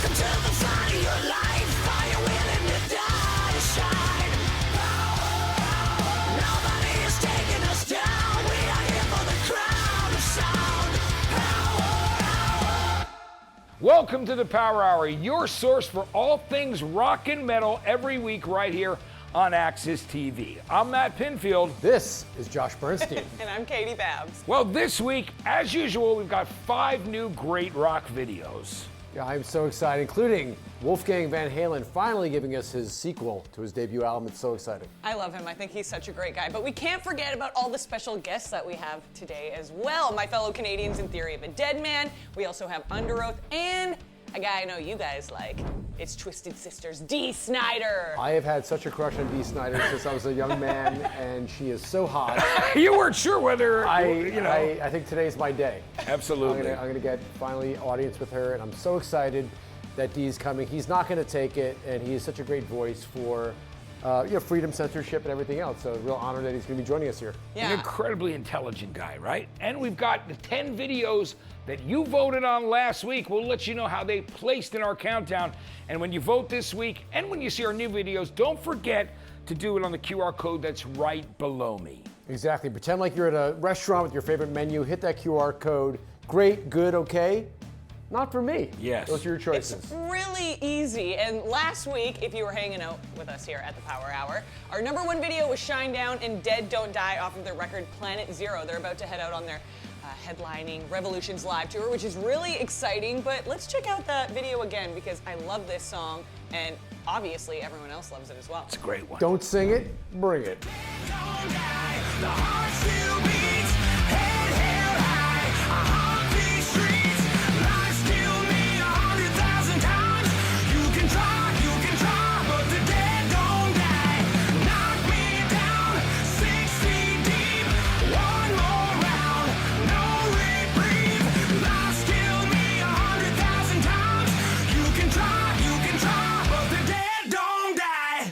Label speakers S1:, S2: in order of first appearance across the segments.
S1: Welcome to the fight of your life. Are you willing to die to shine? Nobody is taking us down. We are here for the crown of sound.
S2: Welcome to the Power Hour, your source for all things rock and metal every week right here on Axis TV. I'm Matt Pinfield.
S3: This is Josh Bernstein.
S4: And I'm Katie Babs.
S2: Well, this week, as usual, we've got 5 new great rock videos.
S3: Yeah, I'm so excited, including Wolfgang Van Halen finally giving us his sequel to his debut album. It's so exciting.
S4: I love him. I think he's such a great guy. But we can't forget about all the special guests that we have today as well. My fellow Canadians in Theory of a Deadman. We also have Underoath and a guy I know you guys like. It's Twisted Sister's DEE SNIDER.
S3: I have had such a crush on DEE SNIDER since I was a young man, and she is so hot.
S2: You weren't sure whether,
S3: I think today's my day.
S2: Absolutely.
S3: I'm going to get finally audience with her, and I'm so excited that Dee's coming. He's not going to take it, and he is such a great voice for freedom, censorship, and everything else. So a real honor that he's going to be joining us here.
S4: Yeah.
S2: An incredibly intelligent guy, right? And we've got the 10 videos that you voted on last week. We'll let you know how they placed in our countdown. And when you vote this week, and when you see our new videos, don't forget to do it on the QR code that's right below me.
S3: Exactly. Pretend like you're at a restaurant with your favorite menu. Hit that QR code. Great, good, okay. Not for me.
S2: Yes.
S3: Those are your choices.
S4: It's really easy. And last week, if you were hanging out with us here at the Power Hour, our #1 video was Shinedown and Dead Don't Die off of their record Planet Zero. They're about to head out on their headlining Revolutions live tour, which is really exciting. But let's check out that video again because I love this song and obviously everyone else loves it as well.
S2: It's a great one.
S3: Don't sing it, bring it.
S1: Don't die. The heart still beats. Head held high. A heart beats streets. Life still me 100,000 times. You can try, but the dead don't die. Knock me down 6 feet deep. One more round. No reprieve. Life still me 100,000 times. You can try, but the dead don't die.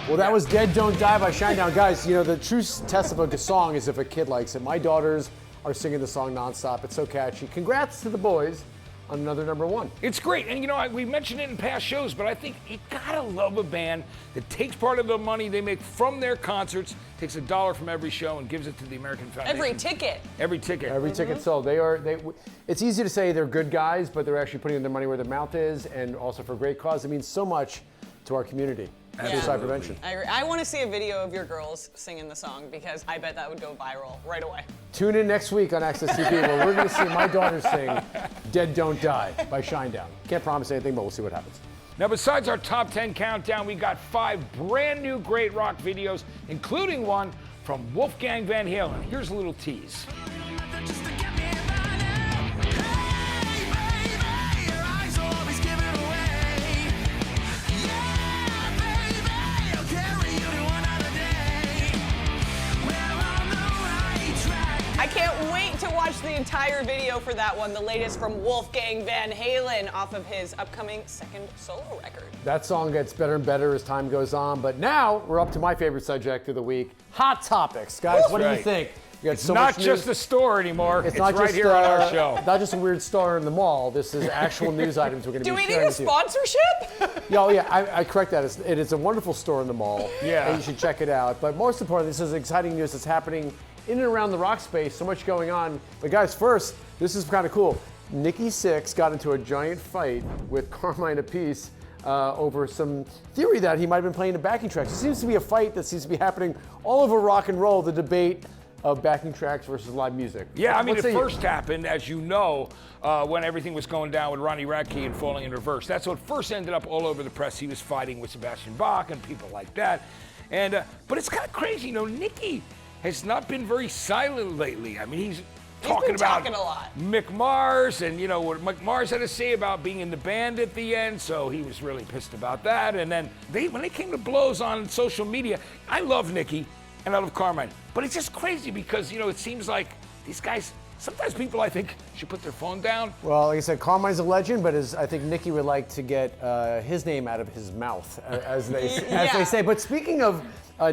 S3: Well, that was Dead Don't Die by Shinedown. Guys, you know, the true test of a song is if a kid likes it. My daughters are singing the song nonstop. It's so catchy. Congrats to the boys on another #1.
S2: It's great, and we mentioned it in past shows, but I think you gotta love a band that takes part of the money they make from their concerts, takes $1 from every show and gives it to the American Foundation.
S4: Every ticket.
S2: Every ticket.
S3: Every ticket sold. It's easy to say they're good guys, but they're actually putting their money where their mouth is, and also for a great cause. It means so much to our community. Suicide prevention.
S4: I want to see a video of your girls singing the song because I bet that would go viral right away.
S3: Tune in next week on Access TV where we're going to see my daughters sing Dead Don't Die by Shinedown. Can't promise anything, but we'll see what happens.
S2: Now, besides our top 10 countdown, we got 5 brand new great rock videos, including one from Wolfgang Van Halen. Here's a little tease.
S4: I can't wait to watch the entire video for that one, the latest from Wolfgang Van Halen off of his upcoming 2nd solo record.
S3: That song gets better and better as time goes on, but now we're up to my favorite subject of the week, Hot Topics. Guys, what do you think? We got
S2: It's not just a store anymore. It's
S3: not
S2: right
S3: just,
S2: here on our show.
S3: Not just a weird store in the mall. This is actual news items we're going to
S4: Do
S3: be
S4: we need
S3: sharing
S4: a
S3: with you.
S4: sponsorship?
S3: I correct that. It is a wonderful store in the mall.
S2: Yeah.
S3: And you should check it out. But most importantly, this is exciting news that's happening in and around the rock space. So much going on. But guys, first, this is kind of cool. Nikki Sixx got into a giant fight with Carmine Appice over some theory that he might have been playing the backing tracks. It seems to be a fight that seems to be happening all over rock and roll, the debate of backing tracks versus live music.
S2: Yeah, I mean, it first happened, as you know, when everything was going down with Ronnie Radke and Falling in Reverse. That's what first ended up all over the press. He was fighting with Sebastian Bach and people like that. And but it's kind of crazy, Nikki has not been very silent lately. I mean, he's talking about
S4: a lot.
S2: Mick Mars and, what Mick Mars had to say about being in the band at the end, so he was really pissed about that. And then when they came to blows on social media, I love Nikki and I love Carmine, but it's just crazy because, it seems like these guys, sometimes people, I think, should put their phone down.
S3: Well, like I said, Carmine's a legend, but I think Nikki would like to get his name out of his mouth, as they say. But speaking of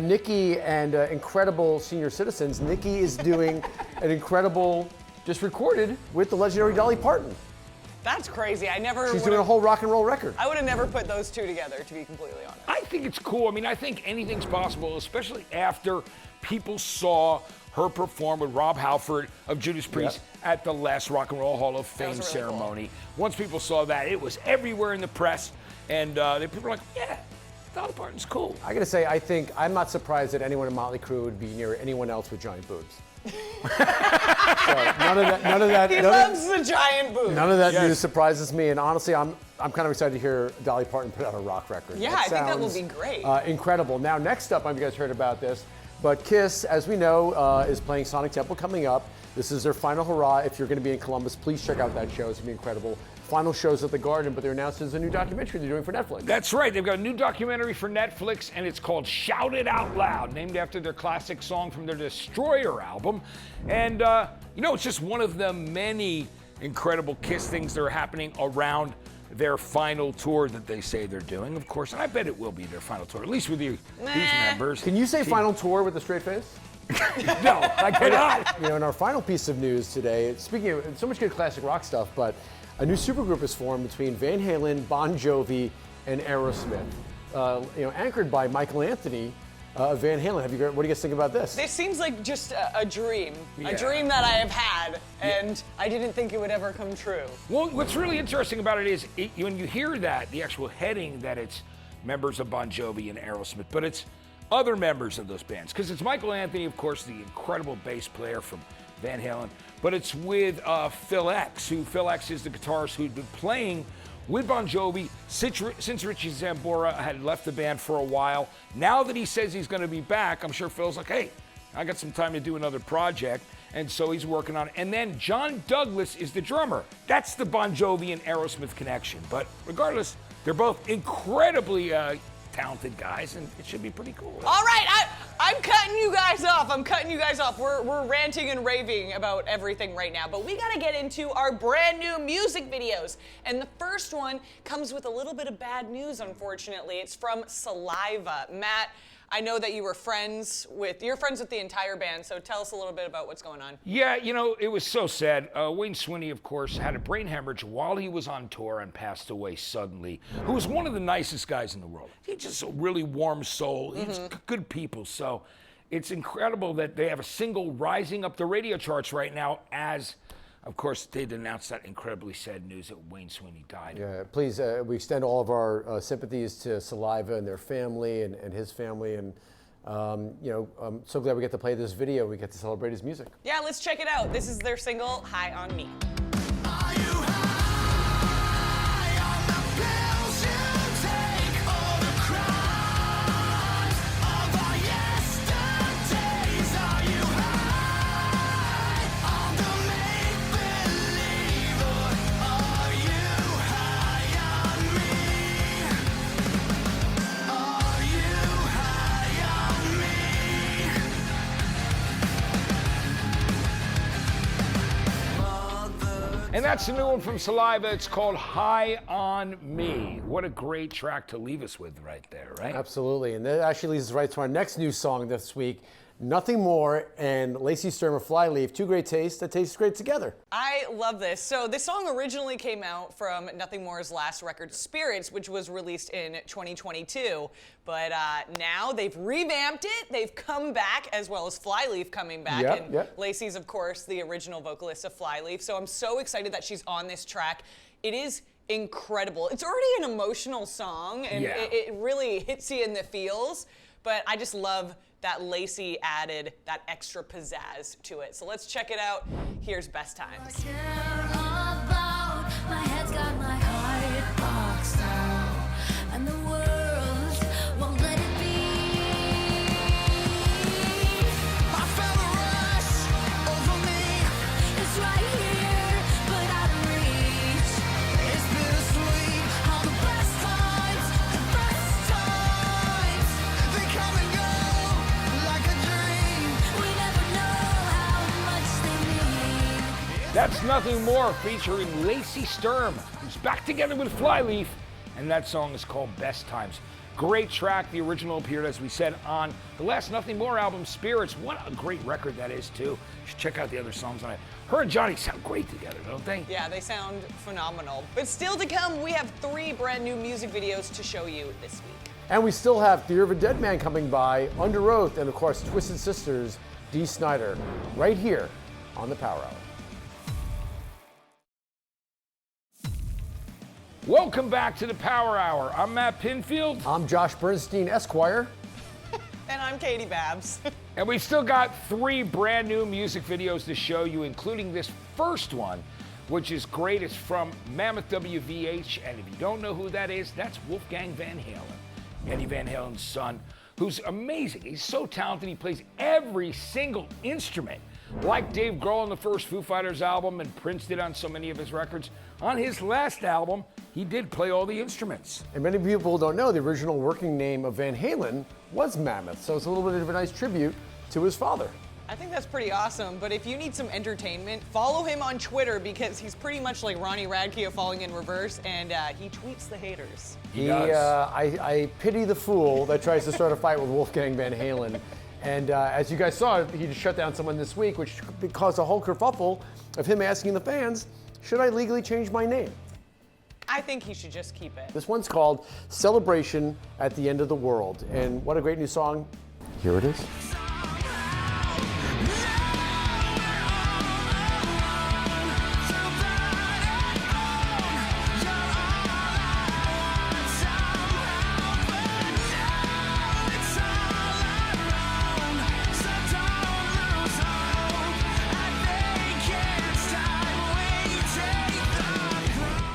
S3: Nikki and incredible senior citizens, Nikki is doing an incredible, just recorded with the legendary Dolly Parton.
S4: That's crazy. I never.
S3: She's
S4: would've-
S3: doing a whole rock and roll record.
S4: I would have never put those two together, to be completely honest.
S2: I think it's cool. I mean, I think anything's possible, especially after people saw her perform with Rob Halford of Judas Priest at the last Rock and Roll Hall of Fame
S4: was really
S2: ceremony. Once people saw that, it was everywhere in the press, and people were like, yeah, Dolly Parton's cool.
S3: I gotta say, I'm not surprised that anyone in Motley Crue would be near anyone else with giant boobs. So none of that.
S4: He loves the giant boobs.
S3: None of that
S2: Yes.
S3: news surprises me, and honestly, I'm kind of excited to hear Dolly Parton put out a rock record.
S4: Yeah, I think that will
S3: sounds,
S4: be great.
S3: Incredible. Now, next up, I don't know if you guys heard about this, but Kiss, as we know, is playing Sonic Temple coming up. This is their final hurrah. If you're going to be in Columbus, please check out that show. It's going to be incredible. Final shows at the Garden, but they're announcing there's a new documentary they're doing for Netflix.
S2: That's right. They've got a new documentary for Netflix, and it's called Shout It Out Loud, named after their classic song from their Destroyer album. And, it's just one of the many incredible Kiss things that are happening around their final tour that they say they're doing, of course. And I bet it will be their final tour, at least with these members.
S3: Can you say final tour with a straight face?
S2: No, I cannot.
S3: In our final piece of news today, speaking of so much good classic rock stuff, but a new supergroup is formed between Van Halen, Bon Jovi, and Aerosmith. Anchored by Michael Anthony of Van Halen. What do you guys think about this?
S4: This seems like just a dream.
S2: Yeah.
S4: A dream that I have had, and I didn't think it would ever come true.
S2: Well, what's really interesting about it is when you hear that, the actual heading, that it's members of Bon Jovi and Aerosmith, but it's other members of those bands. Because it's Michael Anthony, of course, the incredible bass player from Van Halen, but it's with Phil X, Phil X is the guitarist who'd been playing with Bon Jovi since Richie Zambora had left the band for a while. Now that he says he's going to be back, I'm sure Phil's like, hey, I got some time to do another project. And so he's working on it. And then John Douglas is the drummer. That's the Bon Jovi and Aerosmith connection. But regardless, they're both incredibly talented guys, and it should be pretty cool.
S4: All right, I'm cutting you guys off. We're ranting and raving about everything right now, but we gotta get into our brand new music videos. And the first one comes with a little bit of bad news, unfortunately. It's from Saliva. Matt, I know that you're friends with the entire band, so tell us a little bit about what's going on.
S2: Yeah, it was so sad. Wayne Sweeney, of course, had a brain hemorrhage while he was on tour and passed away suddenly. Who was one of the nicest guys in the world. He's just a really warm soul. He's good people. So it's incredible that they have a single rising up the radio charts right now as, of course, they'd announced that incredibly sad news that Wayne Sweeney died.
S3: Yeah, please, we extend all of our sympathies to Saliva and their family and his family. And, I'm so glad we get to play this video. We get to celebrate his music.
S4: Yeah, let's check it out. This is their single, High on Me.
S1: Are you high on the pills you take, or the crimes of our yesterdays? Are you high on the make-believe, or are you high on me? Are you high on me?
S2: And that's the new one from Saliva. It's called High on Me. What a great track to leave us with right there, right?
S3: Absolutely, and that actually leads us right to our next new song this week, Nothing More and Lacey Sturm of Flyleaf. Two great tastes that taste great together.
S4: I love this. So this song originally came out from Nothing More's last record, Spirits, which was released in 2022. But now they've revamped it. They've come back, as well as Flyleaf coming back.
S3: Yep.
S4: Lacey's, of course, the original vocalist of Flyleaf. So I'm so excited that she's on this track. It is incredible. It's already an emotional song, and
S2: Yeah.
S4: it really hits you in the feels. But I just love that Lacey added that extra pizzazz to it. So let's check it out. Here's Best Times.
S5: Care about my head's got my heart boxed out, and the world won't let it be.
S1: I felt a rush over me.
S5: It's right here, but out of reach.
S1: It's bittersweet.
S5: All the best times,
S1: They come and go like a dream.
S5: we never know how much they mean.
S2: That's Nothing More featuring Lacey Sturm, who's back together with Flyleaf, and that song is called Best Times. Great track. The original appeared, as we said, on the last Nothing More album, Spirits. What a great record that is, too. You should check out the other songs on it. Her and Johnny sound great together, don't they?
S4: Yeah, they sound phenomenal. But still to come, we have 3 brand new music videos to show you this week.
S3: And we still have Fear of a Dead Man coming by, Under Oath, and of course, Twisted Sisters, DEE SNIDER, right here on the Power Hour.
S2: Welcome back to the Power Hour. I'm Matt Pinfield.
S3: I'm Josh Bernstein, Esquire.
S4: And I'm Katie Babs.
S2: And we've still got 3 brand new music videos to show you, including this first one, which is great. It's from Mammoth WVH. And if you don't know who that is, that's Wolfgang Van Halen, Eddie Van Halen's son, who's amazing. He's so talented. He plays every single instrument. Like Dave Grohl on the first Foo Fighters album, and Prince did on so many of his records. On his last album, he did play all the instruments.
S3: And many people don't know the original working name of Van Halen was Mammoth, so it's a little bit of a nice tribute to his father.
S4: I think that's pretty awesome, but if you need some entertainment, follow him on Twitter because he's pretty much like Ronnie Radke falling in reverse, and he tweets the haters.
S2: He does.
S3: I pity the fool that tries to start a fight with Wolfgang Van Halen. And as you guys saw, he just shut down someone this week, which caused a whole kerfuffle of him asking the fans, should I legally change my name?
S4: I think he should just keep it.
S3: This one's called Celebration at the End of the World. And what a great new song. Here it is.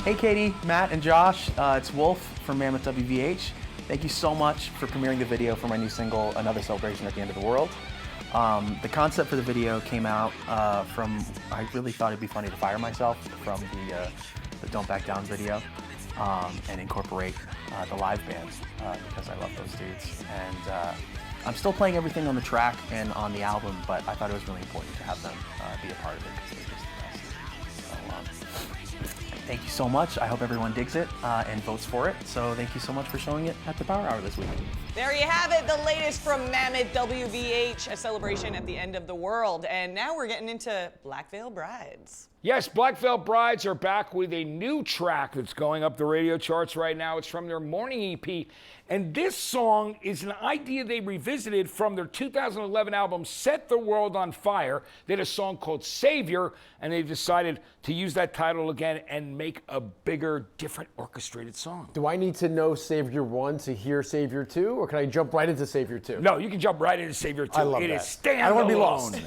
S6: Hey Katie, Matt, and Josh, it's Wolf from Mammoth WVH. Thank you so much for premiering the video for my new single, Another Celebration at the End of the World. The concept for the video came out from, I really thought it'd be funny to fire myself from the Don't Back Down video and incorporate the live band because I love those dudes. And I'm still playing everything on the track and on the album, but I thought it was really important to have them be a part of it because they're just the best. So, thank you so much. I hope everyone digs it and votes for it. So thank you so much for showing it at the Power Hour this week.
S4: There you have it, the latest from Mammoth WVH, a celebration at the end of the world. And now we're getting into Black Veil Brides.
S2: Yes, Black Veil Brides are back with a new track that's going up the radio charts right now. It's from their Morning EP. And this song is an idea they revisited from their 2011 album, Set the World on Fire. They had a song called Savior, and they decided to use that title again and make a bigger, different orchestrated song.
S3: Do I need to know Savior 1 to hear Savior 2, or can I jump right into Savior 2?
S2: No, you can jump right into Savior 2.
S3: I love
S2: It
S3: that.
S2: is standalone.
S3: I don't want to be lost.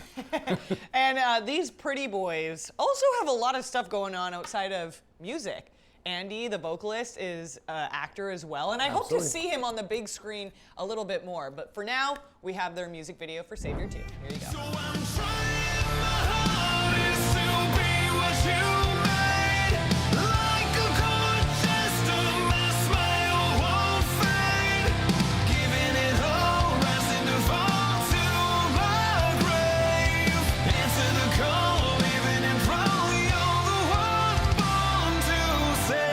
S4: And these pretty boys also have a lot of stuff going on outside of music. Andy, the vocalist, is an actor as well, and I hope to see him on the big screen a little bit more. But for now, we have their music video for Savior 2. Here you go.
S1: So I'm trying my hardest to be what you made. Like a cold jester, my smile won't fade. Giving it all, rising to fall to my grave. Answer the call, even in front, you're the one born to save.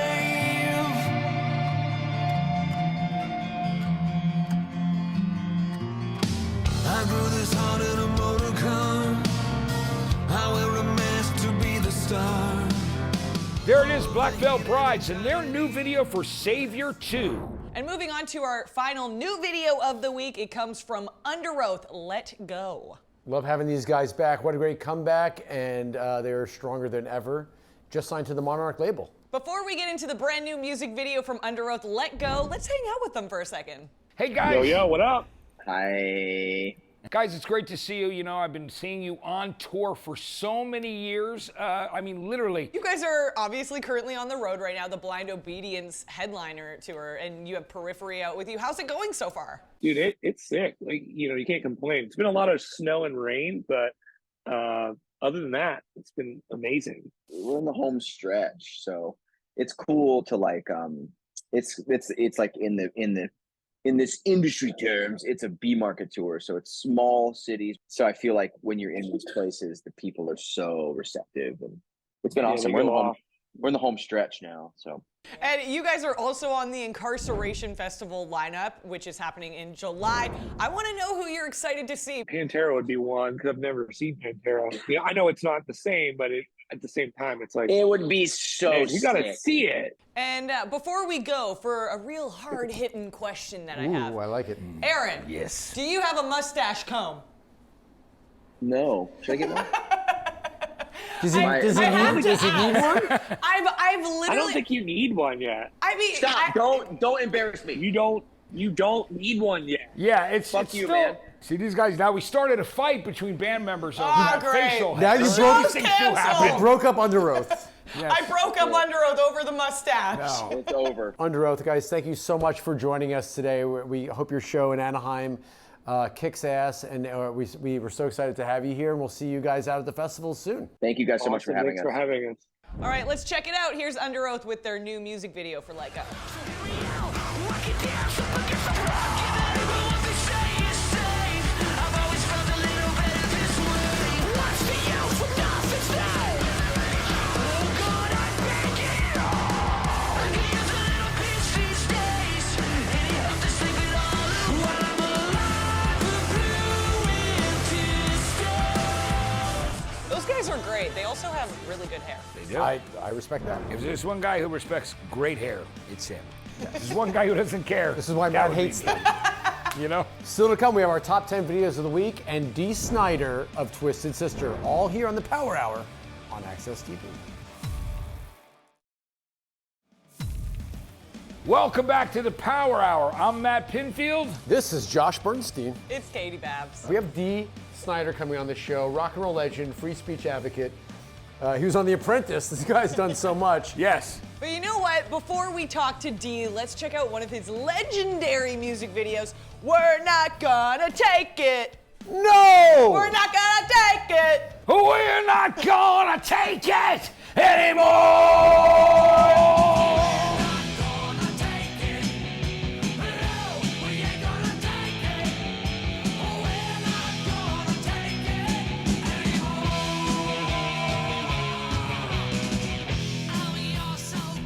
S1: I grew this heart in a motor car. I wear a mask to be the star.
S2: There it is, Black Veil Brides, and their new video for Savior 2.
S4: And moving on to our final new video of the week, it comes from Under Oath, Let Go.
S3: Love having these guys back. What a great comeback, and they're stronger than ever. Just signed to the Monarch label.
S4: Before we get into the brand new music video from Under Oath, Let Go, let's hang out with them for a second.
S2: Hey, guys.
S7: What up?
S8: Hi.
S2: Guys, it's great to see you. You know, I've been seeing you on tour for so many years. I mean, literally.
S4: You guys are obviously currently on the road right now, the Blind Obedience headliner tour, and you have Periphery out with you. How's it going so far?
S7: Dude, it's sick. Like, you can't complain. It's been a lot of snow and rain, but other than that, it's been amazing.
S8: We're in the home stretch, so it's cool to like it's like in this industry terms, it's a B market tour, so it's small cities. So I feel like when you're in these places, the people are so receptive, and it's been awesome.
S7: We're
S8: we're in the home stretch now. So.
S4: And you guys are also on the Incarceration Festival lineup, which is happening in July. I want to know who you're excited to see.
S7: Pantera would be one because I've never seen Pantera. Yeah, I know it's not the same, but at the same time, it's like
S8: It would be so.
S7: man, you gotta
S8: sick.
S7: see it.
S4: And before we go, for a real hard-hitting question that I have.
S3: Ooh, I like it.
S4: Aaron,
S2: Yes.
S4: do you have a mustache comb?
S8: No, should I get one?
S3: Does he need one?
S4: I've literally.
S7: I don't think you need one yet.
S4: I mean,
S8: Stop! Don't embarrass me.
S7: You don't need one yet.
S2: Yeah, it's
S8: Fuck
S2: it's
S8: you,
S2: still,
S8: man.
S2: See these guys now. We started a fight between band members over
S4: Ah,
S2: that
S4: great.
S2: facial.
S3: Now you
S2: hair.
S3: broke-
S2: These things still
S4: Canceled.
S2: happen.
S3: Broke up under oath.
S2: Yes.
S4: I broke up under oath over the mustache.
S2: No.
S8: It's over.
S3: Under oath, guys, thank you so much for joining us today. We hope your show in Anaheim kicks ass, and we were so excited to have you here, and we'll see you guys out at the festival soon.
S8: Thank you guys so much for
S7: Awesome.
S8: having
S7: Thanks
S8: us.
S7: for having us.
S4: All right, let's check it out. Here's Under Oath with their new music video for Like a. Those guys are great. They also have really good hair.
S2: They do.
S3: I respect that.
S2: If there's one guy who respects great hair, it's him. If there's one guy who doesn't care.
S3: This is why
S2: that
S3: Matt
S2: would be
S3: hates
S2: me.
S3: them.
S2: You know?
S3: Still to come, we have our top 10 videos of the week and Dee Snider of Twisted Sister, all here on the Power Hour on Access TV.
S2: Welcome back to the Power Hour. I'm Matt Pinfield.
S3: This is Josh Bernstein.
S4: It's Katie Babs.
S3: We have Dee Snider coming on the show, rock and roll legend, free speech advocate. He was on The Apprentice. This guy's done so much.
S2: Yes.
S4: But you know what? Before we talk to Dee, let's check out one of his legendary music videos. We're not gonna take it.
S3: No!
S4: We're not gonna take it.
S2: We're not gonna take it anymore.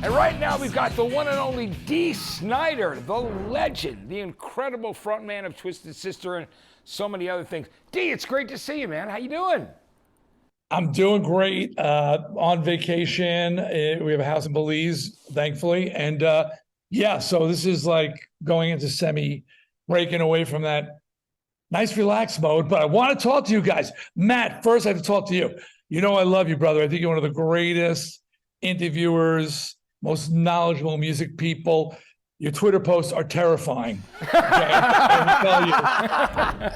S2: And right now we've got the one and only Dee Snider, the legend, the incredible frontman of Twisted Sister and so many other things. Dee, it's great to see you, man. How you doing?
S9: I'm doing great. On vacation. We have a house in Belize, thankfully. And yeah, so this is like going into breaking away from that nice relaxed mode. But I want to talk to you guys. Matt, first I have to talk to you. You know I love you, brother. I think you're one of the greatest interviewers, most knowledgeable music people. Your Twitter posts are terrifying. Okay? I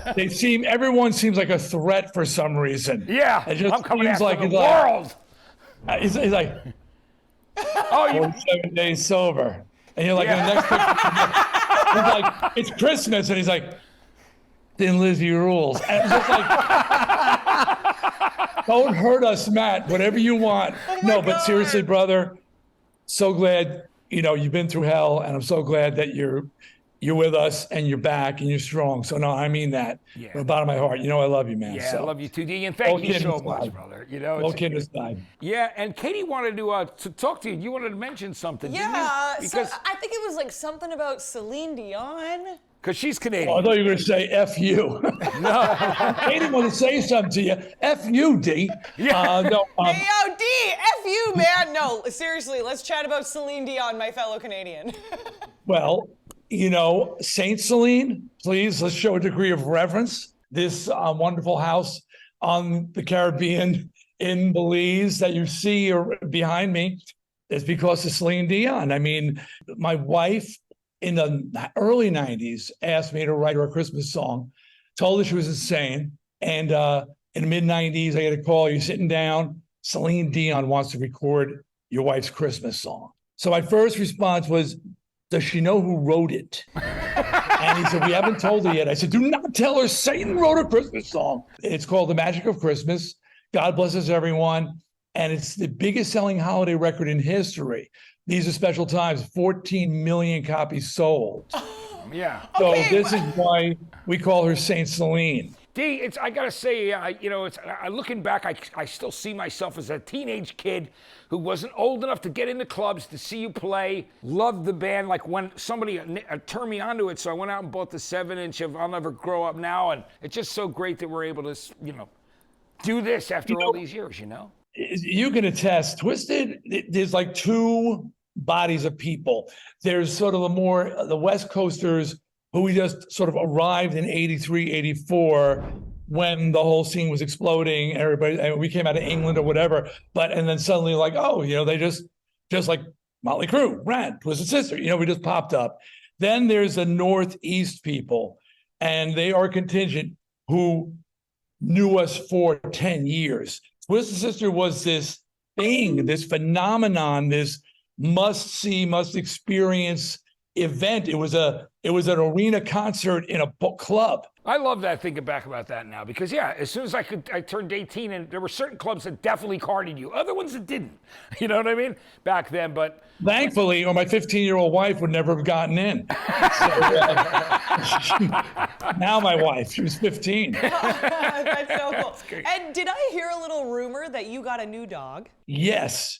S9: will tell you. Everyone seems like a threat for some reason.
S2: Yeah,
S9: It just
S2: I'm coming
S9: seems
S2: after
S9: like
S2: the
S9: it's like-
S2: world.
S9: He's like,
S2: Oh, you
S9: 47 days sober. And you're like, in the next picture, he's like, it's Christmas. And he's like, Thin Lizzy rules. And it's just like, don't hurt us, Matt, whatever you want. No, but seriously, brother, so glad, you've been through hell. And I'm so glad that you're with us and you're back and you're strong. So no, I mean that
S2: Yeah.
S9: from the bottom of my heart. I love you, man.
S2: Yeah,
S9: so,
S2: I love you too, Dee, and thank
S9: all
S2: you
S9: kidding
S2: so
S9: aside.
S2: much, brother.
S9: No
S2: It's-
S9: kidding aside.
S2: Yeah, and Katie wanted to talk to you. You wanted to mention something, didn't you?
S4: Yeah,
S2: Because
S4: so I think it was like something about Celine Dion.
S2: she's Canadian.
S9: Oh, I thought you were going to say F you. No. Katie wanted to say something to you. F you, D.
S2: Yeah.
S9: No,
S4: Hey, yo, D, F you, man. No, seriously, let's chat about Celine Dion, my fellow Canadian.
S9: well, Saint Celine, please, let's show a degree of reverence. This wonderful house on the Caribbean in Belize that you see behind me is because of Celine Dion. I mean, my wife in the early 90s asked me to write her a Christmas song, told her she was insane. And in the mid 90s, I get a call, you're sitting down, Celine Dion wants to record your wife's Christmas song. So my first response was, does she know who wrote it? And he said, we haven't told her yet. I said, do not tell her Satan wrote a Christmas song. It's called The Magic of Christmas. God blesses everyone. And it's the biggest selling holiday record in history. These are special times, 14 million copies sold.
S2: Yeah.
S9: So
S4: Okay,
S9: this is why we call her Saint Celine.
S2: D, I gotta say, looking back, I still see myself as a teenage kid who wasn't old enough to get into clubs to see you play. Loved the band. Like when somebody turned me onto it, so I went out and bought the 7-inch of "I'll Never Grow Up Now," and it's just so great that we're able to, do this after all these years.
S9: You can attest. Twisted. There's like two bodies of people. There's sort of the West Coasters, who we just sort of arrived in 83, 84 when the whole scene was exploding. And we came out of England or whatever. And then suddenly they just like Motley Crue, Rat, Twisted Sister, we just popped up. Then there's the Northeast people, and they are contingent who knew us for 10 years. Twisted Sister was this thing, this phenomenon, this must-see, must-experience event. It was an arena concert in a book club.
S2: I love that, thinking back about that now, because as soon as I turned 18, and there were certain clubs that definitely carded you, other ones that didn't. You know what I mean? Back then, but
S9: thankfully, or my 15-year-old wife would never have gotten in. Now my wife, she was 15.
S4: That's so cool. And did I hear a little rumor that you got a new dog?
S9: Yes.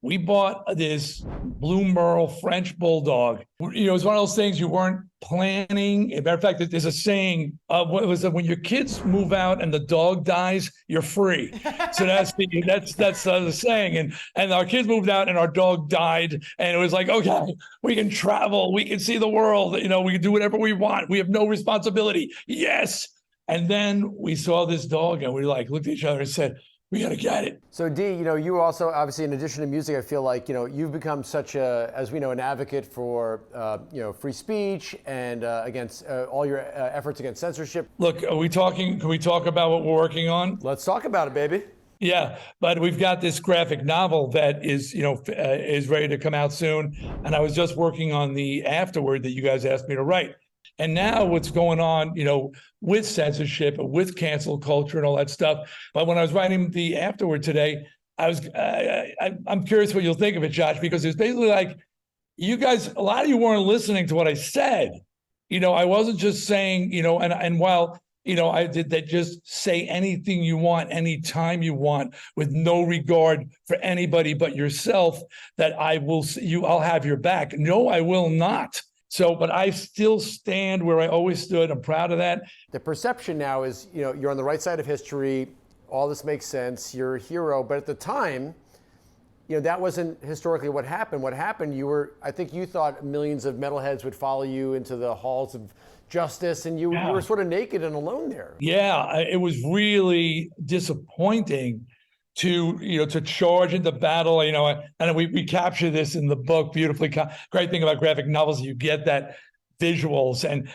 S9: We bought this Blue Merle French Bulldog. It's one of those things you weren't planning. As a matter of fact, there's a saying, when your kids move out and the dog dies, you're free. So that's the saying. And our kids moved out and our dog died. And it was like, okay, we can travel. We can see the world. We can do whatever we want. We have no responsibility. Yes. And then we saw this dog and we looked at each other and said, we got to get it.
S3: So D, you also, obviously, in addition to music, I feel like, you've become such as we know, an advocate for, free speech and against all your efforts against censorship.
S9: Look, can we talk about what we're working on?
S3: Let's talk about it, baby.
S9: Yeah, but we've got this graphic novel that is ready to come out soon. And I was just working on the afterword that you guys asked me to write. And now what's going on, with censorship, with cancel culture and all that stuff. But when I was writing the afterword today, I'm curious what you'll think of it, Josh, because it's basically like, you guys, a lot of you weren't listening to what I said. I wasn't just saying, and while, I did that, just say anything you want, anytime you want, with no regard for anybody but yourself, that I'll have your back. No, I will not. So, but I still stand where I always stood. I'm proud of that.
S3: The perception now is, you're on the right side of history. All this makes sense. You're a hero. But at the time, that wasn't historically what happened. What happened, I think you thought millions of metalheads would follow you into the halls of justice, and you were sort of naked and alone there.
S9: Yeah, it was really disappointing to charge into battle, and we capture this in the book beautifully. Great thing about graphic novels, you get that visuals and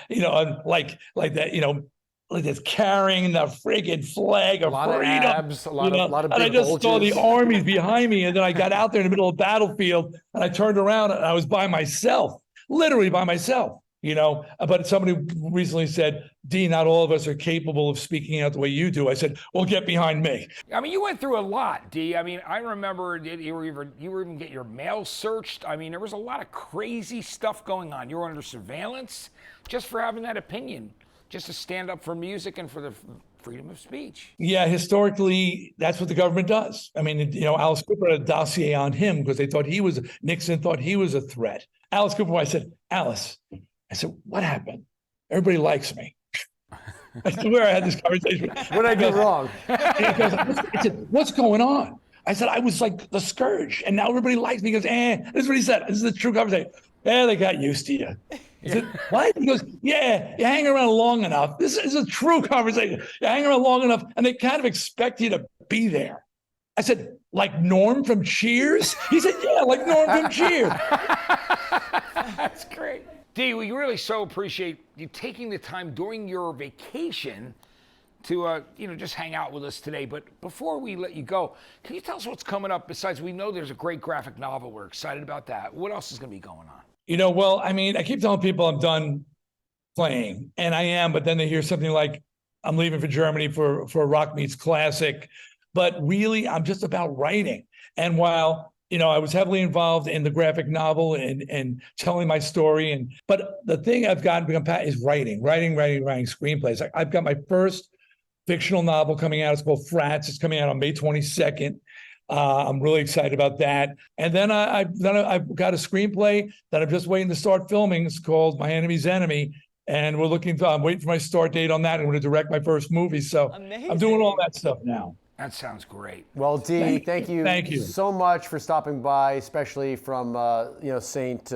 S9: like that, like this carrying the friggin' flag of freedom.
S3: Abs, a lot of big
S9: and I just
S3: bulges.
S9: saw the armies behind me, and then I got out there in the middle of the battlefield, and I turned around and I was by myself, literally by myself. But somebody recently said, D, not all of us are capable of speaking out the way you do. I said, well, get behind me.
S2: I mean, you went through a lot, D. I mean, I remember you were even get your mail searched. I mean, there was a lot of crazy stuff going on. You were under surveillance just for having that opinion, just to stand up for music and for the freedom of speech.
S9: Yeah, historically, that's what the government does. I mean, Alice Cooper had a dossier on him because Nixon thought he was a threat. Alice Cooper, I said, I said, what happened? Everybody likes me. I swear I had this conversation.
S3: What did I do wrong?
S9: I said, what's going on? I said, I was like the scourge, and now everybody likes me. He goes, this is what he said. This is the true conversation. Yeah, they got used to you. I said, what? He goes, yeah, you hang around long enough. This is a true conversation. You hang around long enough, and they kind of expect you to be there. I said, like Norm from Cheers? He said, yeah, like Norm from Cheers.
S2: That's great. D, we really so appreciate you taking the time during your vacation to, just hang out with us today. But before we let you go, can you tell us what's coming up? Besides, we know there's a great graphic novel. We're excited about that. What else is going to be going on?
S9: Well, I mean, I keep telling people I'm done playing, and I am, but then they hear something like I'm leaving for Germany for a Rock Meets Classic. But really, I'm just about writing. And while I was heavily involved in the graphic novel and telling my story. But the thing I've gotten to become is writing screenplays. I've got my first fictional novel coming out. It's called Frats. It's coming out on May 22nd. I'm really excited about that. And then I've got a screenplay that I'm just waiting to start filming. It's called My Enemy's Enemy. And I'm waiting for my start date on that. I'm going to direct my first movie. So
S4: Amazing.
S9: I'm doing all that stuff now.
S2: That sounds great.
S3: Well, Dee, thank you
S9: so
S3: much for stopping by, especially from Saint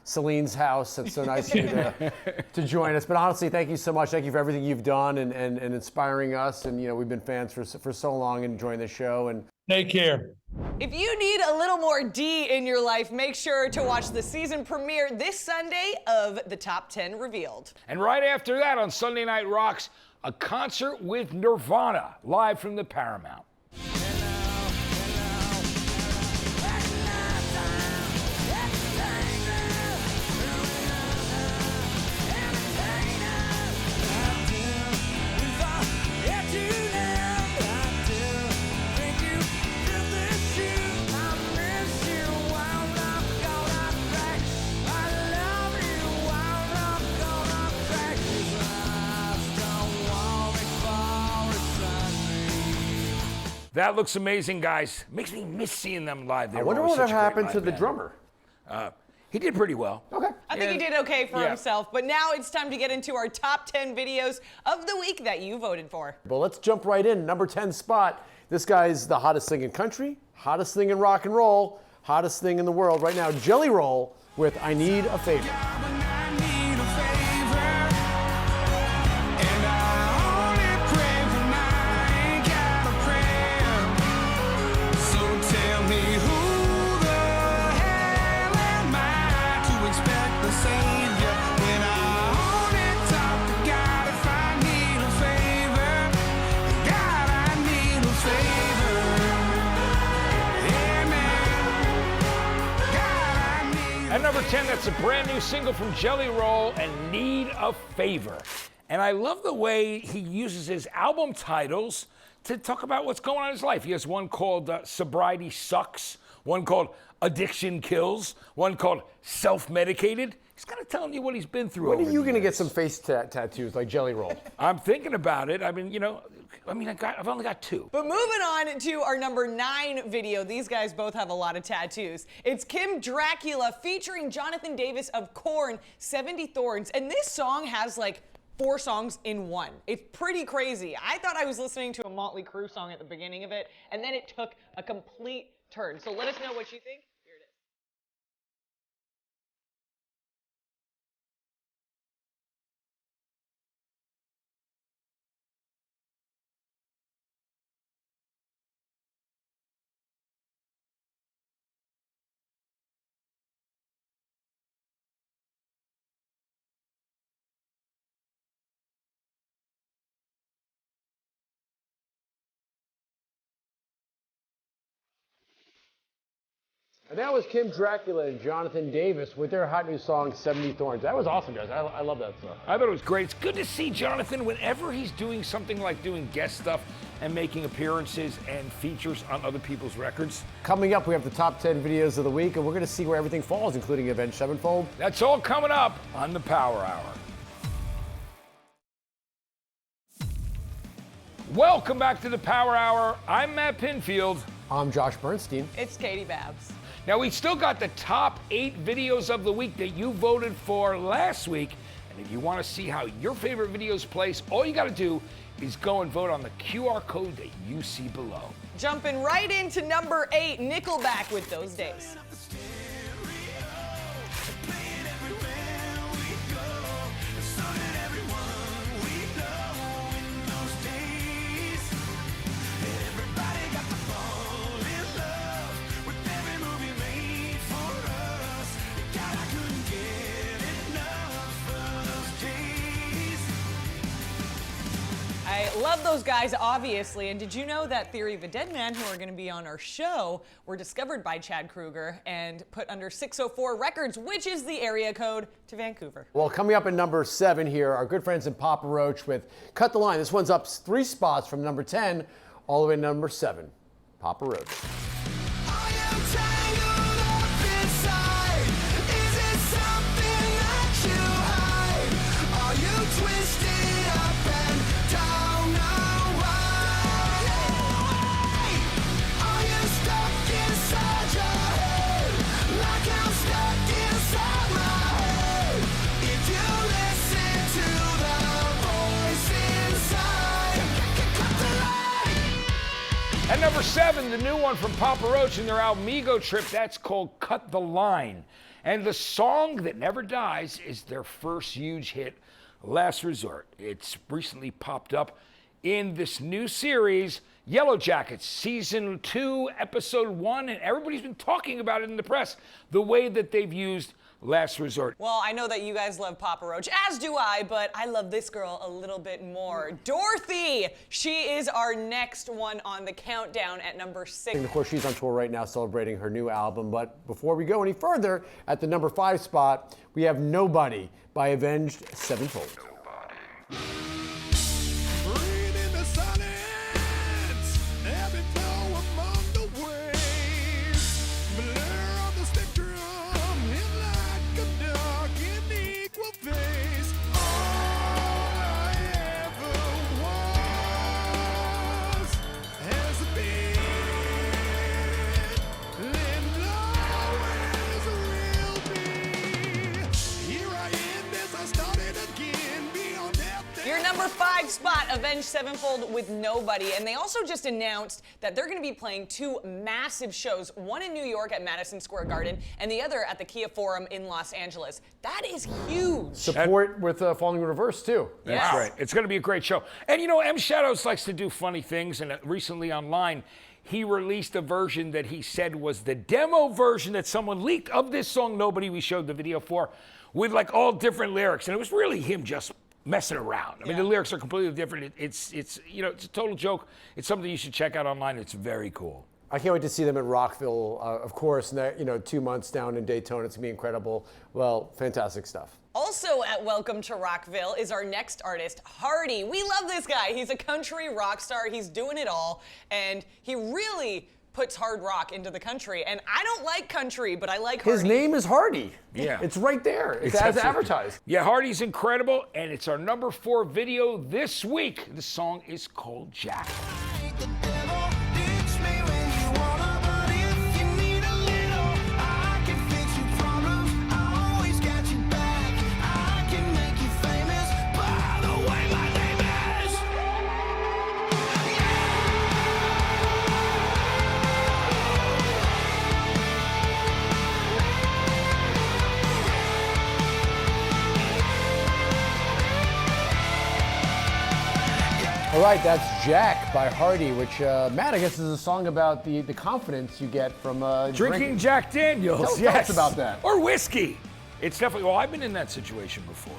S3: Celine's house. It's so nice of you to join us. But honestly, thank you so much. Thank you for everything you've done and inspiring us. And we've been fans for so long and enjoying the show. And
S9: take care.
S4: If you need a little more D in your life, make sure to watch the season premiere this Sunday of The Top 10 Revealed.
S2: And right after that on Sunday Night Rocks, a concert with Nirvana, live from the Paramount. That looks amazing, guys. Makes me miss seeing them live.
S3: I wonder what happened to the drummer.
S2: He did pretty well.
S3: Okay.
S4: I think he did okay for himself, but now it's time to get into our top 10 videos of the week that you voted for.
S3: Well, let's jump right in. Number 10 spot. This guy's the hottest thing in country, hottest thing in rock and roll, hottest thing in the world right now. Jelly Roll with I Need a Favor.
S2: At number 10, that's a brand new single from Jelly Roll and Need a Favor. And I love the way he uses his album titles to talk about what's going on in his life. He has one called Sobriety Sucks, one called Addiction Kills, one called Self-Medicated. He's kind of telling you what he's been through.
S3: When are you going to get some face tattoos like Jelly Roll?
S2: I'm thinking about it. I mean, I've only got 2.
S4: But moving on to our number 9 video. These guys both have a lot of tattoos. It's Kim Dracula featuring Jonathan Davis of Korn, 70 Thorns. And this song has like 4 songs in one. It's pretty crazy. I thought I was listening to a Motley Crue song at the beginning of it, and then it took a complete turn. So let us know what you think. Here it is.
S3: And that was Kim Dracula and Jonathan Davis with their hot new song, 70 Thorns. That was awesome, guys. I love that song.
S2: I thought it was great. It's good to see Jonathan whenever he's doing something like doing guest stuff and making appearances and features on other people's records.
S3: Coming up, we have the top 10 videos of the week, and we're going to see where everything falls, including Avenged Sevenfold.
S2: That's all coming up on the Power Hour. Welcome back to the Power Hour. I'm Matt Pinfield.
S3: I'm Josh Bernstein.
S4: It's Katie Babs.
S2: Now, we still got the top 8 videos of the week that you voted for last week. And if you want to see how your favorite videos place, all you got to do is go and vote on the QR code that you see below.
S4: Jumping right into number 8, Nickelback with Those Days. I love those guys, obviously. And did you know that Theory of a Deadman, who are going to be on our show, were discovered by Chad Kruger and put under 604 Records, which is the area code to Vancouver.
S3: Well, coming up at number 7 here, our good friends in Papa Roach with Cut the Line. This one's up 3 spots from number 10 all the way to number 7. Papa Roach.
S1: I am trying
S2: 7, the new one from Papa Roach and their album Ego Trip, that's called Cut the Line. And the song that never dies is their first huge hit, Last Resort. It's recently popped up in this new series, Yellow Jackets, Season 2, Episode 1, and everybody's been talking about it in the press, the way that they've used Last Resort.
S4: Well, I know that you guys love Papa Roach, as do I, but I love this girl a little bit more. Dorothy! She is our next one on the countdown at number 6.
S3: And of course, she's on tour right now celebrating her new album. But before we go any further, at the number 5 spot, we have Nobody by Avenged Sevenfold.
S1: Breathe in the silence, ebb and flow among the waves. Blur on the spectrum, hit like a dark and equal face. All I ever was has been, and always will be. Here I am as I started again, beyond death.
S4: Your number 5 spot, Avenged Sevenfold with Nobody. And they also just announced that they're going to be playing 2 massive shows, one in New York at Madison Square Garden and the other at the Kia Forum in Los Angeles. That is huge.
S3: Support with Falling in Reverse, too.
S2: That's
S4: Yes.
S2: right. It's going to be a great show. And you know, M. Shadows likes to do funny things, and recently online, he released a version that he said was the demo version that someone leaked of this song, Nobody, we showed the video for, with like all different lyrics. And it was really him just messing around. I mean, the lyrics are completely different. It's you know, it's a total joke. It's something you should check out online. It's very cool.
S3: I can't wait to see them at Rockville, of course, 2 months down in Daytona. It's going to be incredible. Well, fantastic stuff.
S4: Also at Welcome to Rockville is our next artist, Hardy. We love this guy. He's a country rock star. He's doing it all. And he really puts hard rock into the country. And I don't like country, but I like Hardy.
S3: His name is Hardy.
S2: Yeah.
S3: It's right there. It's as
S2: absolutely-
S3: advertised.
S2: Yeah, Hardy's incredible, and it's our number 4 video this week. The song is called Jack.
S1: The devil ditch me when you wanna, but if you need a little, I can fix your problems. I always got you back. I can make you famous. By the way, my name is.
S3: All right, that's Jack by Hardy, which, Matt, I guess is a song about the confidence you get from
S2: Drinking Jack Daniels,
S3: Tell us about that.
S2: Or whiskey. It's definitely, well, I've been in that situation before.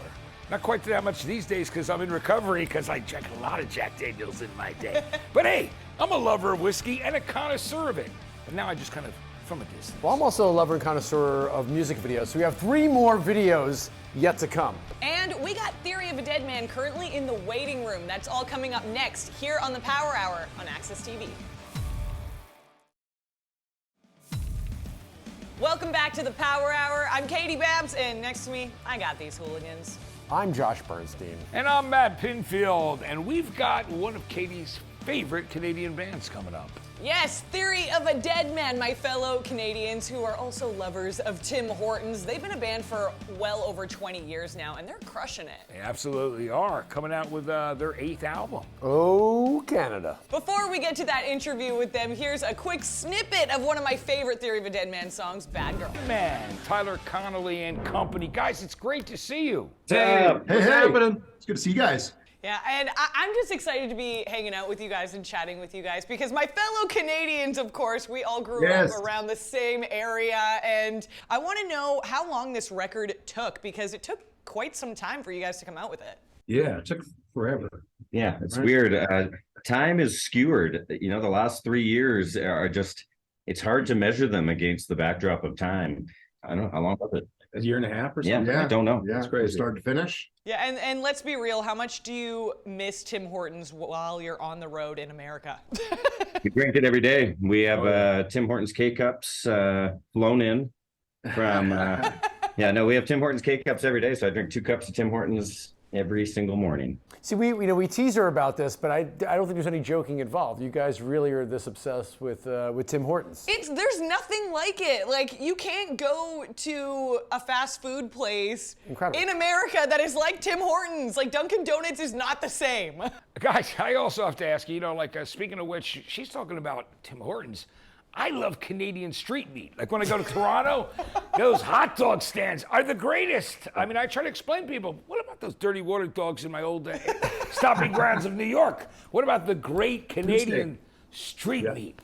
S2: Not quite that much these days because I'm in recovery because I drank a lot of Jack Daniels in my day. But hey, I'm a lover of whiskey and a connoisseur of it. But now I just kind of, from a distance.
S3: Well, I'm also a lover and connoisseur of music videos, so we have 3 more videos yet to come.
S4: And we got Theory of a Dead Man currently in the waiting room. That's all coming up next here on the Power Hour on Access TV. Welcome back to the Power Hour. I'm Katie Babs, and next to me, I got these hooligans.
S3: I'm Josh Bernstein.
S2: And I'm Matt Pinfield, and we've got one of Katie's favorite Canadian bands coming up.
S4: Yes, Theory of a Dead Man, my fellow Canadians who are also lovers of Tim Hortons. They've been a band for well over 20 years now, and they're crushing it.
S2: They absolutely are, coming out with their 8th album.
S3: Oh, Canada.
S4: Before we get to that interview with them, here's a quick snippet of one of my favorite Theory of a Dead Man songs, Bad Girl.
S2: Man, Tyler Connolly and company. Guys, it's great to see you.
S10: Hey, what's happening? It's good to see you guys.
S4: Yeah, and I'm just excited to be hanging out with you guys and chatting with you guys because my fellow Canadians, of course, we all grew up around the same area, and I want to know how long this record took because it took quite some time for you guys to come out with it.
S10: Yeah, it took forever.
S11: Yeah, it's weird. Time is skewered. You know, the last 3 years are just, it's hard to measure them against the backdrop of time. I don't know, how long was it?
S10: A year and a half or
S11: Yeah,
S10: something?
S11: I don't know.
S10: Yeah,
S11: It's crazy.
S10: Start to finish.
S4: Yeah, and let's be real, how much do you miss Tim Hortons while you're on the road in America?
S11: We drink it every day. We have Tim Hortons K-Cups flown in from, we have Tim Hortons K-Cups every day, so I drink 2 cups of Tim Hortons every single morning.
S3: See, we tease her about this, but I don't think there's any joking involved. You guys really are this obsessed with Tim Hortons.
S4: There's nothing like it. Like, you can't go to a fast food place in America that is like Tim Hortons. Like, Dunkin' Donuts is not the same.
S2: Guys, I also have to ask you, speaking of which, she's talking about Tim Hortons. I love Canadian street meat. Like when I go to Toronto, those hot dog stands are the greatest. I mean, I try to explain to people, what about those dirty water dogs in my old stomping grounds of New York? What about the great Canadian street meat?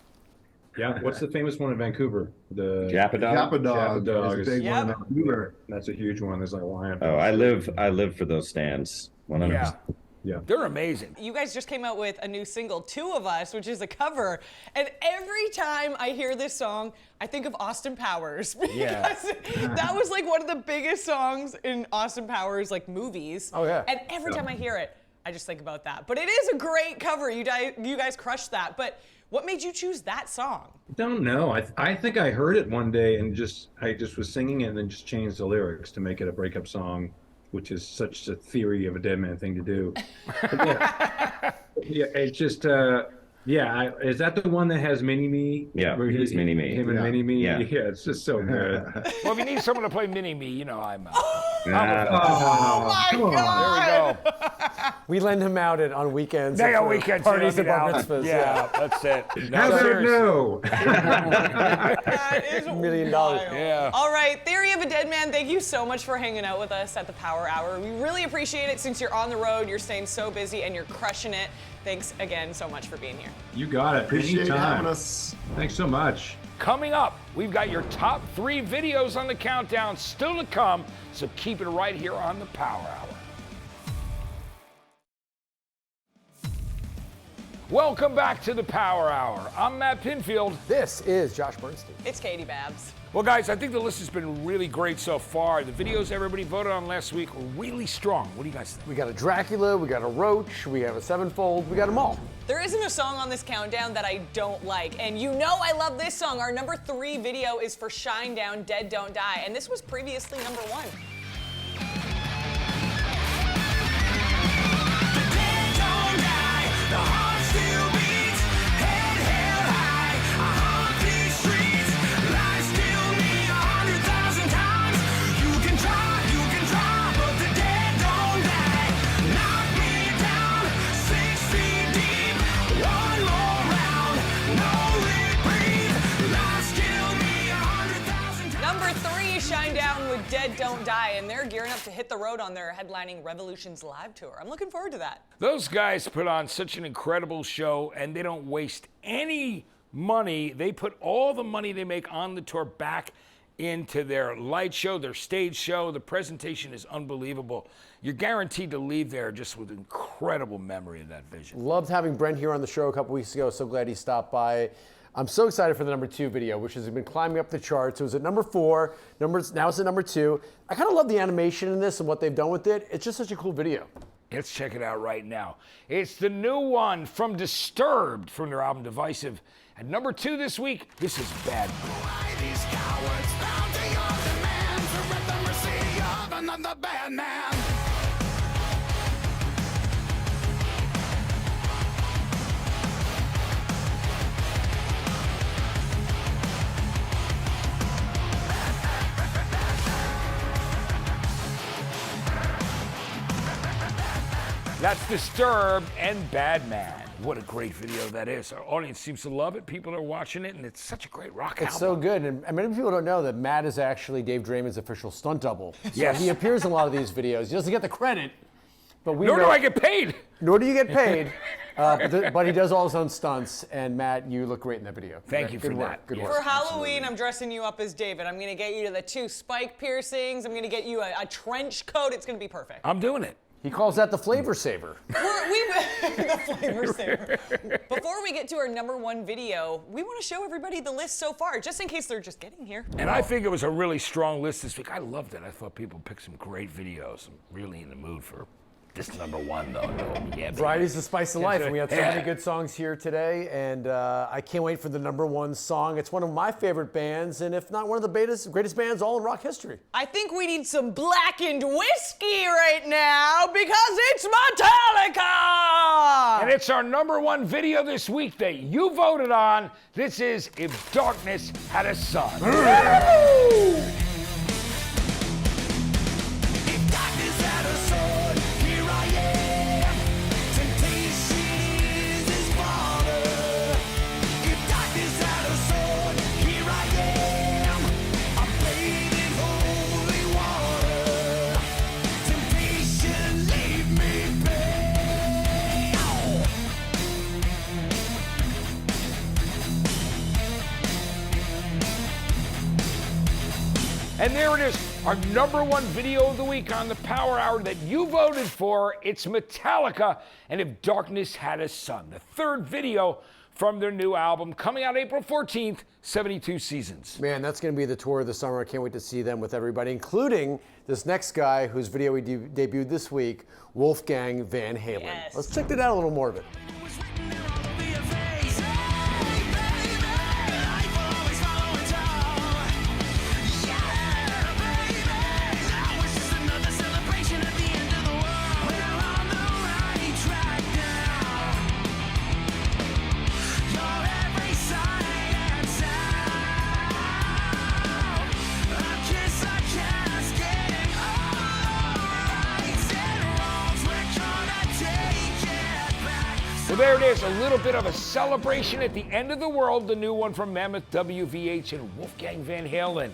S10: Yeah, what's the famous one in Vancouver? The
S11: Japadog.
S10: Japadog is a big one in Vancouver. That's a huge one. There's like a line.
S11: Oh, I live for those stands. 100%.
S10: Yeah.
S2: They're amazing.
S4: You guys just came out with a new single, Two of Us, which is a cover. And every time I hear this song, I think of Austin Powers. Because that was like one of the biggest songs in Austin Powers like movies.
S3: Oh, yeah.
S4: And every time I hear it, I just think about that. But it is a great cover. You guys crushed that. But what made you choose that song?
S10: Don't know. I think I heard it one day and I just was singing it and then just changed the lyrics to make it a breakup song, which is such a theory of a dead man thing to do. It's just, is that the one that has Mini-Me?
S11: Yeah, he's Mini-Me.
S10: Him and Mini-Me?
S11: Yeah.
S10: It's just so good.
S2: Well, if you need someone to play Mini-Me, I'm
S4: Oh my
S10: come on.
S4: God!
S2: There we go.
S3: We lend him out on weekends.
S2: They
S3: for
S2: on weekends.
S3: parties and bar
S2: out.
S3: mitzvahs.
S2: Yeah, that's it.
S10: How about
S2: seriously.
S10: no?
S4: That is
S3: $1 million.
S4: wild.
S2: Yeah.
S4: All right, Theory of a Dead Man, thank you so much for hanging out with us at the Power Hour. We really appreciate it since you're on the road, you're staying so busy, and you're crushing it. Thanks again so much for being here.
S10: You got it.
S12: Appreciate
S10: Anytime.
S12: having us.
S10: Thanks so much.
S2: Coming up, we've got your top 3 videos on the countdown still to come, so keep it right here on the Power Hour. Welcome back to the Power Hour. I'm Matt Pinfield.
S3: This is Josh Bernstein.
S4: It's Katie Babs.
S2: Well, guys, I think the list has been really great so far. The videos everybody voted on last week were really strong. What do you guys think?
S3: We got a Dracula, we got a Roach, we have a Sevenfold, we got them all.
S4: There isn't a song on this countdown that I don't like, and you know I love this song. Our number 3 video is for Shinedown, Dead Don't Die, and this was previously number 1. Shinedown with Dead Don't Die, and they're gearing up to hit the road on their headlining Revolutions live tour. I'm looking forward to that.
S2: Those guys put on such an incredible show, and they don't waste any money. They put all the money they make on the tour back into their light show, their stage show. The presentation is unbelievable. You're guaranteed to leave there just with incredible memory of that vision.
S3: Loved having Brent here on the show a couple weeks ago. So glad he stopped by. I'm so excited for the number 2 video, which has been climbing up the charts. It was at number 4, now it's at number 2. I kind of love the animation in this and what they've done with it. It's just such a cool video.
S2: Let's check it out right now. It's the new one from Disturbed from their album Divisive. At number 2 this week, this is Bad Boy.
S1: These cowards bound to your demands, at the mercy of another bad man.
S2: That's Disturbed and Bad Man. What a great video that is. Our audience seems to love it. People are watching it, and it's such a great rock album.
S3: It's so good, and many people don't know that Matt is actually Dave Draymond's official stunt double. So
S2: Yes.
S3: he appears in a lot of these videos. He doesn't get the credit, but we
S2: Nor
S3: know,
S2: do I get paid.
S3: Nor do you get paid, but he does all his own stunts, and Matt, you look great in that video.
S2: Thank you
S3: Good
S2: for
S3: work.
S2: that.
S3: Good
S2: Yes.
S3: work.
S4: For Halloween, I'm dressing you up as David. I'm gonna get you the 2 spike piercings. I'm gonna get you a trench coat. It's gonna be perfect.
S2: I'm doing it.
S3: He calls that the flavor saver.
S4: The flavor saver. Before we get to our number 1 video, we want to show everybody the list so far, just in case they're just getting here.
S2: And I think it was a really strong list this week. I loved it. I thought people picked some great videos. I'm really in the mood for This is number one, though. Yeah,
S3: Variety's the spice of life, and we had so
S2: Yeah.
S3: many good songs here today, and I can't wait for the number one song. It's one of my favorite bands, and if not one of the greatest bands all in rock history.
S4: I think we need some blackened whiskey right now because it's Metallica!
S2: And it's our number one video this week that you voted on. This is If Darkness Had a Sun.
S1: If darkness had a sun, here I am. Temptation is his father. If darkness had a sun, here I am. I'm bathed in holy water. Temptation, leave me be.
S2: And there it is, our number one video of the week on the Power Hour that you voted for. It's Metallica and If Darkness Had a Sun, the third video from their new album coming out April 14th, 72 Seasons.
S3: Man, that's going to be the tour of the summer. I can't wait to see them with everybody, including this next guy whose video we debuted this week, Wolfgang Van Halen.
S4: Yes.
S3: Let's check that out, a little more of it.
S2: Well, there it is, a little bit of a celebration at the end of the world, the new one from Mammoth WVH and Wolfgang Van Halen.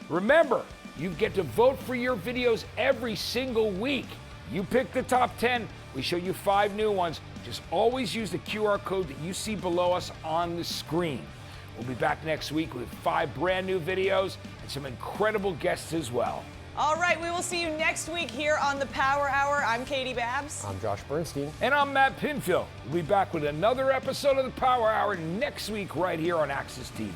S2: Remember, you get to vote for your videos every single week. You pick the top 10, we show you 5 new ones. Just always use the QR code that you see below us on the screen. We'll be back next week with 5 brand new videos and some incredible guests as well.
S4: All right, we will see you next week here on the Power Hour. I'm Katie Babbs.
S3: I'm Josh Bernstein.
S2: And I'm Matt Pinfield. We'll be back with another episode of the Power Hour next week right here on Access TV.